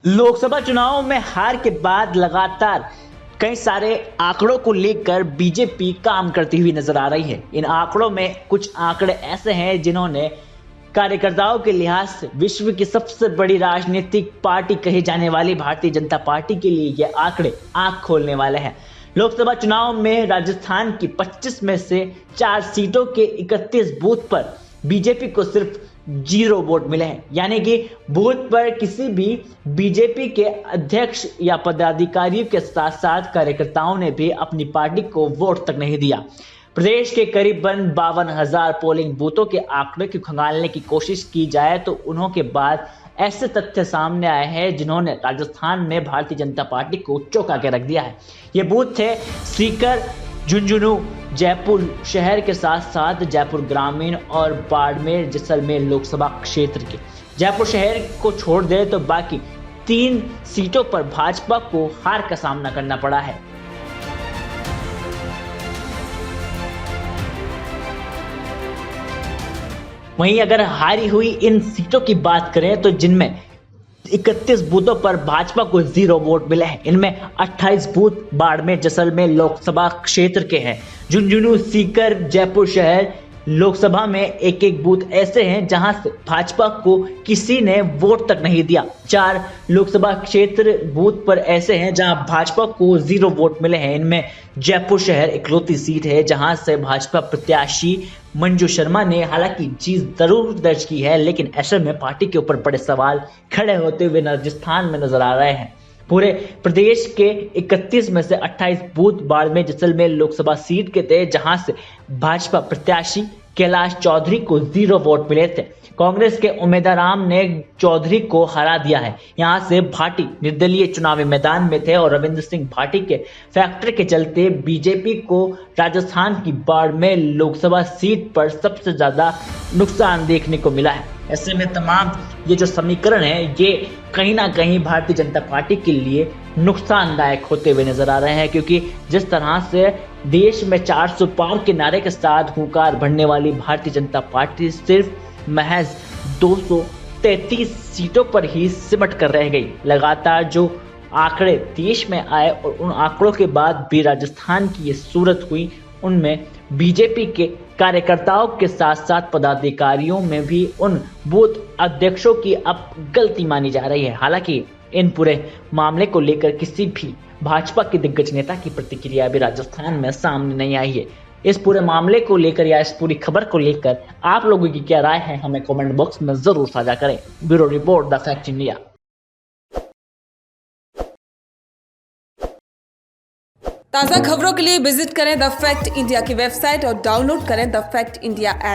लोकसभा चुनाव में हार के बाद लगातार कई सारे आंकड़ों को लेकर बीजेपी काम करती हुई नजर आ रही है। इन आंकड़ों में कुछ आंकड़े ऐसे हैं जिन्होंने कार्यकर्ताओं के लिहाज से विश्व की सबसे बड़ी राजनीतिक पार्टी कही जाने वाली भारतीय जनता पार्टी के लिए ये आंकड़े आंख खोलने वाले हैं। लोकसभा चुनाव में राजस्थान की 25 में से 4 सीटों के 31 बूथ पर बीजेपी को सिर्फ 0 वोट मिले हैं, यानी कि बूथ पर किसी भी बीजेपी के अध्यक्ष या पदाधिकारियों के साथ साथ कार्यकर्ताओं ने भी अपनी पार्टी को वोट तक नहीं दिया। प्रदेश के करीबन 52,000 पोलिंग बूथों के आंकड़े को खंगालने की कोशिश की जाए तो उन्हों के बाद ऐसे तथ्य सामने आए हैं जिन्होंने राजस्थान में भारतीय जनता पार्टी को चौंका के रख दिया है। ये बूथ थे सीकर, झुंझुनू, जयपुर शहर के साथ साथ जयपुर ग्रामीण और बाड़मेर जैसलमेर लोकसभा क्षेत्र के। जयपुर शहर को छोड़ दे तो बाकी 3 सीटों पर भाजपा को हार का सामना करना पड़ा है। वहीं अगर हारी हुई इन सीटों की बात करें तो जिनमें 31 बूथों पर भाजपा को 0 वोट मिले हैं, इनमें 28 बूथ बाड़मेर जैसलमेर लोकसभा क्षेत्र के हैं। झुंझुनू, सीकर, जयपुर शहर लोकसभा में एक बूथ ऐसे हैं जहां से भाजपा को किसी ने वोट तक नहीं दिया। 4 लोकसभा क्षेत्र बूथ पर ऐसे हैं जहां भाजपा को 0 वोट मिले हैं। इनमें जयपुर शहर इकलौती सीट है जहां से भाजपा प्रत्याशी मंजू शर्मा ने हालांकि जीत जरूर दर्ज की है, लेकिन ऐसे में पार्टी के ऊपर बड़े सवाल खड़े होते हुए राजस्थान में नजर आ रहे हैं। पूरे प्रदेश के 31 में से 28 बूथ बाड़मेर जैसलमेर लोकसभा सीट के थे जहां से भाजपा प्रत्याशी कैलाश चौधरी को 0 वोट मिले थे। कांग्रेस के उम्मीदवार राम ने चौधरी को हरा दिया है। यहां से भाटी निर्दलीय चुनावी मैदान में थे और रविंद्र सिंह भाटी के फैक्टर के चलते बीजेपी को राजस्थान की बाड़मेर लोकसभा सीट पर सबसे ज्यादा नुकसान देखने को मिला है। ऐसे में तमाम ये जो समीकरण है ये कहीं ना कहीं भारतीय जनता पार्टी के लिए नुकसानदायक होते हुए नजर आ रहे हैं, क्योंकि जिस तरह से देश में 400 पार के नारे के साथ हुंकार भरने वाली भारतीय जनता पार्टी सिर्फ महज 233 सीटों पर ही सिमट कर रह गई। लगातार जो आंकड़े देश में आए और उन आंकड़ों के बाद भी राजस्थान की ये सूरत हुई, उनमें बीजेपी के कार्यकर्ताओं के साथ साथ पदाधिकारियों में भी उन बूथ अध्यक्षों की अब गलती मानी जा रही है। हालांकि इन पूरे मामले को लेकर किसी भी भाजपा के दिग्गज नेता की प्रतिक्रिया भी राजस्थान में सामने नहीं आई है। इस पूरे मामले को लेकर या इस पूरी खबर को लेकर आप लोगों की क्या राय है, हमें कमेंट बॉक्स में जरूर साझा करें। Bureau report, the fact India. ताज़ा खबरों के लिए विजिट करें द फैक्ट इंडिया की वेबसाइट और डाउनलोड करें द फैक्ट इंडिया ऐप।